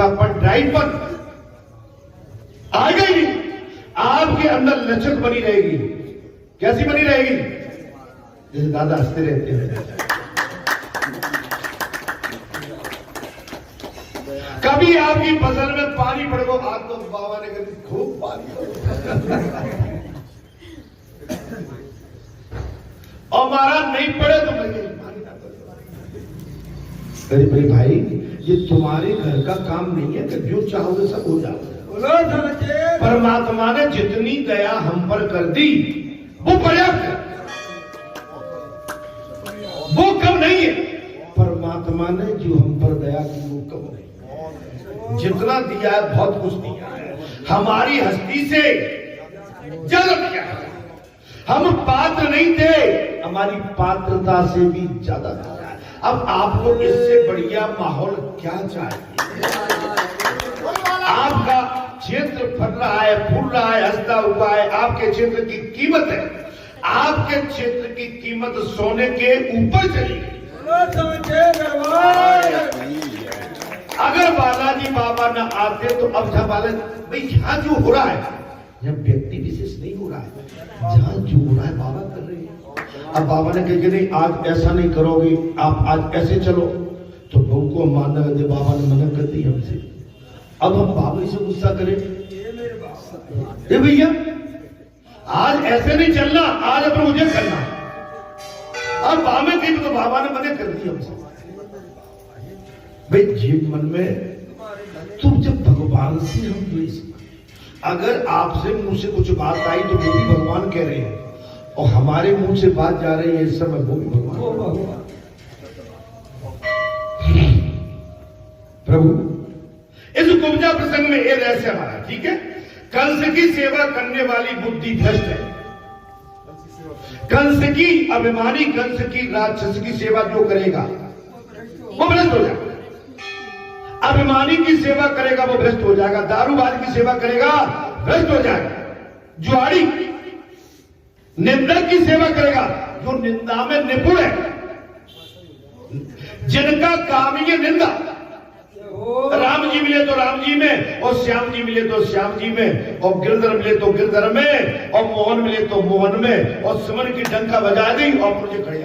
मोटापन driver आएगा ही नहीं। आपके अंदर लचक बनी रहेगी। कैसी बनी रहेगी? जैसे दादा हंसते रहते हैं। कभी आपकी फसल में पानी पड़ेगा, आज तो बाबा ने कभी खूब पानी और महाराज नहीं पड़े तो मैं पानी ना करूं। अरे भाई भाई, ये तुम्हारे घर का काम नहीं है कि जो चाहोगे सब हो जाओगे। परमात्मा ने जितनी दया हम पर कर दी वो पर्याप्त है, वो कम नहीं है। परमात्मा ने जो हम पर दया की वो कम नहीं। जितना दिया है बहुत कुछ दिया है, हमारी हस्ती से ज्यादा दिया है। हम पात्र नहीं थे, हमारी पात्रता से भी ज्यादा दिया है। अब आपको इससे बढ़िया माहौल क्या चाहिए? आपका क्षेत्र फट रहा है, फूल रहा है, हंसता हुआ है। आपके क्षेत्र की कीमत है, आपके क्षेत्र की कीमत सोने के ऊपर चली गई। अगर बालाजी बाबा न आते तो अब जहां बालाजी भाई यहां जो हो रहा है, यहां व्यक्ति विशेष नहीं हो रहा है, जहां जो हो रहा है बाबा कर रहे हैं। अब बाबा ने कहा कि नहीं आज ऐसा नहीं करोगे, आप आज ऐसे चलो, तो बहू को मानना करते बाबा ने मना कर दी हमसे। अब हम बाबा से गुस्सा करें, ये भैया आज ऐसे नहीं चलना, आज अपने मुझे करना। अब बाबा की तो बाबा ने मना कर दी हमसे। भाई जीव मन में तुम जब भगवान से हम द्वेष, अगर आपसे मुंह से कुछ बात आई तो वो भी भगवान कह रहे हैं, और हमारे मुंह से बात जा रही है इस समय, वो भी भगवान। प्रभु इस कुब्जा प्रसंग में ये रहस्य हमारा, ठीक है। कंस की सेवा करने वाली बुद्धि भ्रष्ट है। कंस की अभिमानी, कंस की राक्षस की सेवा जो करेगा वो भ्रष्ट हो जाएगा। अभिमानी की सेवा करेगा वो भ्रष्ट हो जाएगा। दारूबाज की सेवा करेगा भ्रष्ट हो जाएगा। जुआड़ी निंदक की सेवा करेगा जो निंदा में निपुण है, जिनका काम ही है निंदा। राम जी मिले तो राम जी में, और श्याम जी मिले तो श्याम जी में, और गिरधर मिले तो गिरधर में, और मोहन मिले तो मोहन में, और सुमन की डंका बजा दी और मुझे खड़े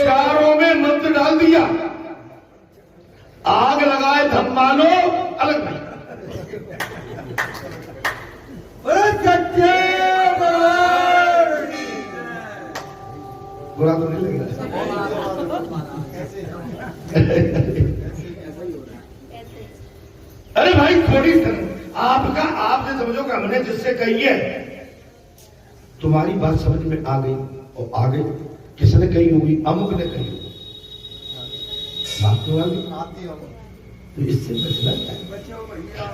चारों में मंत्र डाल दिया। आग लगाए धम मानो अलग नहीं। बुरा तो नहीं लगेगा? अरे भाई थोड़ी आपका आपने समझो कि हमने जिससे कही है, तुम्हारी बात समझ में आ गई, और आ गई किसने कही होगी? अमुक ने कही होगी। बात तो आ गई, तो इससे बचना चाहिए,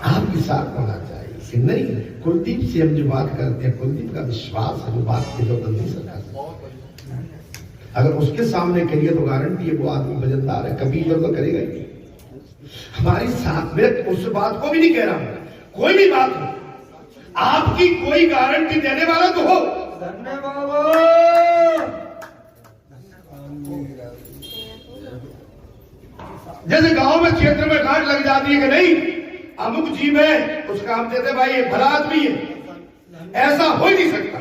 आपके साथ होना चाहिए कि नहीं। कुलदीप से हम जो बात करते हैं, कुलदीप का विश्वास है, जो बात की जो नहीं सकता, अगर उसके सामने करिए तो गारंटी है वो आदमी वजनदार है, कभी इधर तो करेगा ही नहीं। हमारी साथ में उस बात को भी नहीं कह रहा हूं, कोई भी बात हो, आपकी कोई गारंटी देने वाला तो हो। जैसे गांव में क्षेत्र में गांठ लग जाती है कि नहीं अमुक जीव है, उसका हम देते भाई ये भला आदमी है, ऐसा हो ही नहीं सकता।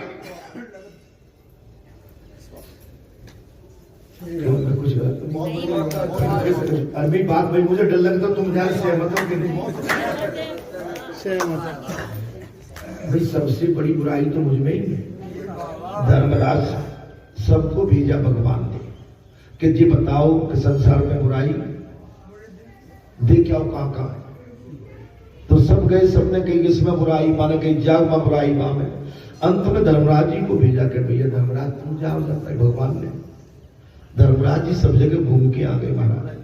कुछ अभी बात भाई मुझे डर लगता, तुम ध्यान सहमत हो कि नहीं? सहमत। भाई सबसे बड़ी बुराई तो मुझ में ही है। धर्मराज सबको भेजा भगवान ने कि जी बताओ कि संसार में बुराई देख आओ कहां कहां है। तो सब गए, सबने कही इसमें बुराई माने, कहीं जाग मां बुराई मां में। अंत में धर्मराज जी को भेजा कर भैया धर्मराज तुम जाओ, जाता है भगवान ने। धर्मराज जी सब जगह घूम के आ गए महाराज।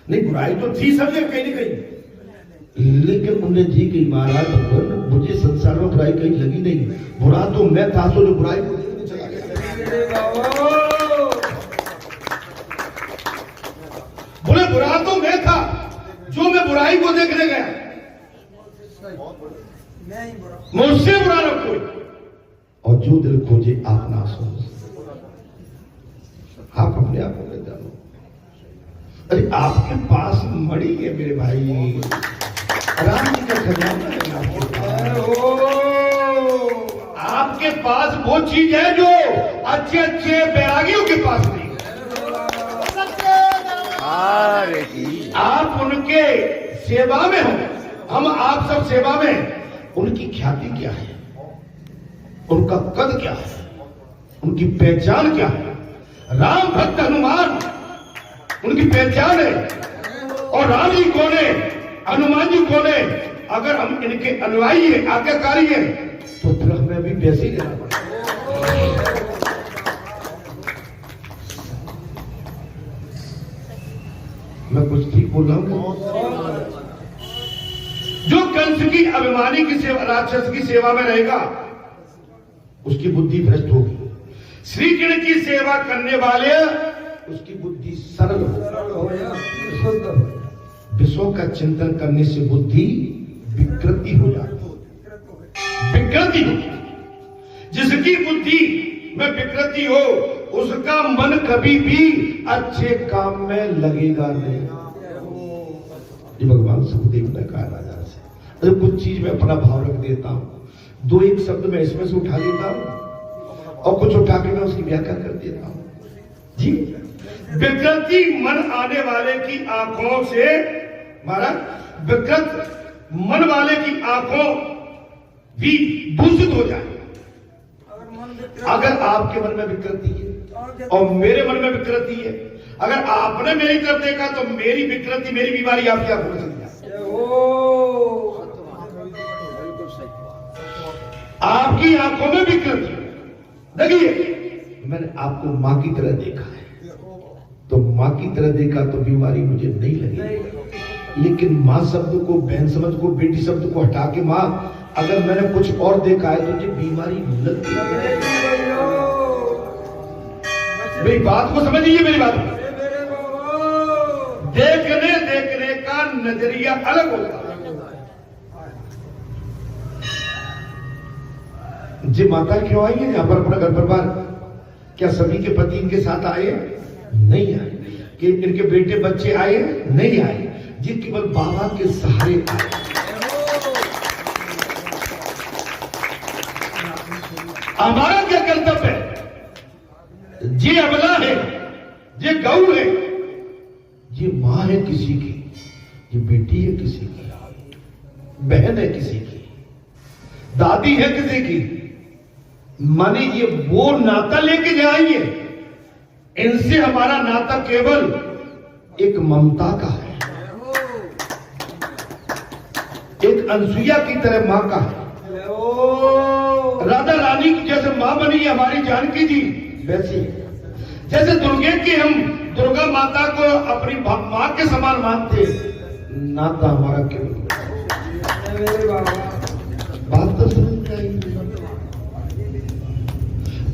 नहीं बुराई तो थी सब जगह कहीं नहीं कहीं, लेकिन उन्हें जी कही महाराज भगवान मुझे संसार में बुराई कहीं लगी नहीं, बुरा तो मैं था, तो जो बुराई को देखने चला गया। बोले बुरा तो मैं था जो मैं बुराई को देखने गया, मुझसे बुरा न कोई, और जो दिल खोजे आप ना सोच। आप अपने आप में जानो, अरे आपके पास मणि राम जी का खजाना है आपके पास वो चीज है जो अच्छे अच्छे बैरागियों के पास नहीं है। आप उनके सेवा में हो, हम आप सब सेवा में। उनकी ख्याति क्या है, उनका कद क्या है, उनकी पहचान क्या है। राम भक्त हनुमान उनकी पहचान है। और राम जी कौन है, हनुमान जी कौन है। अगर हम इनके अनुयायी है, आज्ञाकारी है, तो फिर हमें भी वैसे ही रहना पड़ेगा। मैं कुछ ठीक बोल रहा हूं। जो कंस की अभिमानी की सेवा, राक्षस की सेवा में रहेगा, उसकी बुद्धि भ्रष्ट होगी। श्री कृष्ण की सेवा करने वाले उसकी बुद्धि सरल हो। विश्व का चिंतन करने से बुद्धि विकृति हो जाती, विकृति हो। जिसकी बुद्धि में विकृति हो उसका मन कभी भी अच्छे काम में लगेगा नहीं। ये भगवान सुखदेव ने कहा राजा से। अरे कुछ चीज में अपना भाव रख देता हूं, दो एक शब्द में इसमें से उठा लेता हूं और कुछ उठा के मैं उसकी व्याख्या कर देता हूं जी। विकृति मन आने वाले की आंखों से, महाराज विकृत मन वाले की आंखों भी दूषित हो जाए। अगर आपके मन में विकृति है और मेरे मन में विकृति है, अगर आपने मेरी तरफ देखा तो मेरी विकृति, मेरी बीमारी आपकी आंखों में चली जाए। आपकी आंखों में विकृति। देखिए मैंने आपको मां की तरह देखा है, तो मां की तरह देखा तो बीमारी मुझे नहीं लगी। लेकिन मां शब्द को, बहन समझ को, बेटी शब्द को हटा के मां, अगर मैंने कुछ और देखा है तो मुझे बीमारी लग गई। मेरी बात को समझिए, मेरी बात को। देखने का नजरिया अलग होता है। जी माता क्यों आई है यहाँ पर अपना घर परिवार? क्या सभी के पति इनके साथ आए? नहीं आए। कि इनके बेटे बच्चे आए? नहीं आए। जी केवल बाबा के सहारे आए। हमारा क्या कर्तव्य है? ये अबला है, ये गऊ है, ये मां है किसी की, ये बेटी है किसी की, बहन है किसी की, दादी है किसी की। माने ये वो नाता लेके जाएंगे। इनसे हमारा नाता केवल एक ममता का है, एक अनसुईया की तरह मां का है। राधा रानी की जैसे मां बनी हमारी जानकी जी, वैसे जैसे दुर्गे की हम दुर्गा माता को अपनी मां के समान मानते, नाता हमारा केवल। बात तो समझ में।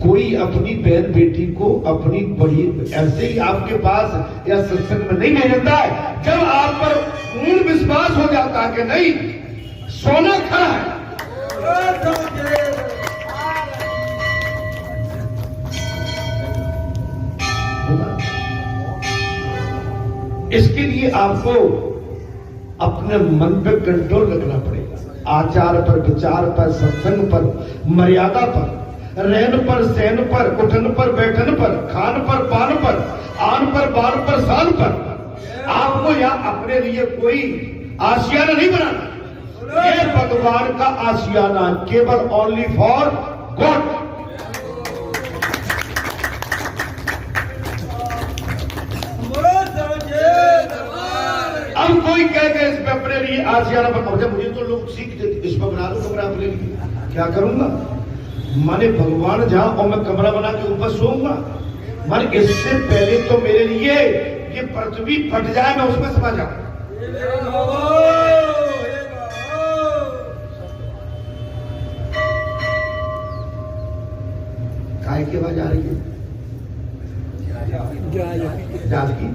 कोई अपनी बहन बेटी को अपनी बड़ी ऐसे ही आपके पास या सत्संग में नहीं भेजता है। जब आप पर पूर्ण विश्वास हो जाता है कि नहीं सोना खड़ा है, इसके लिए आपको अपने मन पे कंट्रोल रखना पड़ेगा। आचार पर, विचार पर, सत्संग पर, मर्यादा पर, रहन पर, सहन पर, उठन पर, बैठन पर, खान पर, पान पर, आन पर, बान पर, शान पर। आपको यहाँ अपने लिए कोई आशियाना नहीं बनाना। ये भगवान का आशियाना केवल ओनली फॉर गॉड। अब कोई कहते हैं इसमें अपने लिए आशियाना बना, मुझे तो लोग सीख देते इसमें बना लो कमरा अपने लिए। क्या करूंगा? माने भगवान जहां और मैं कमरा बना के ऊपर सोऊंगा। माने इससे पहले तो मेरे लिए ये पृथ्वी फट जाए, मैं उसमें समा जाऊं। काय की आवाज आ रही है? जहाज की।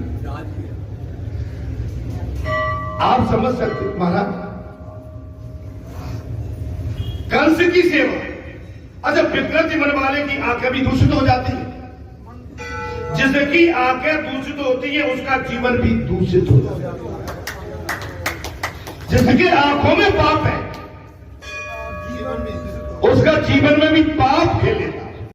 आप समझ सकते महाराज, कंस की सेवा। अच्छा विकृति मन वाले की आंखें भी दूषित हो जाती है। जिसकी आंखें दूषित होती है उसका जीवन भी दूषित हो जाता है। जिसके आंखों में पाप है उसका जीवन में भी पाप खेलेगा।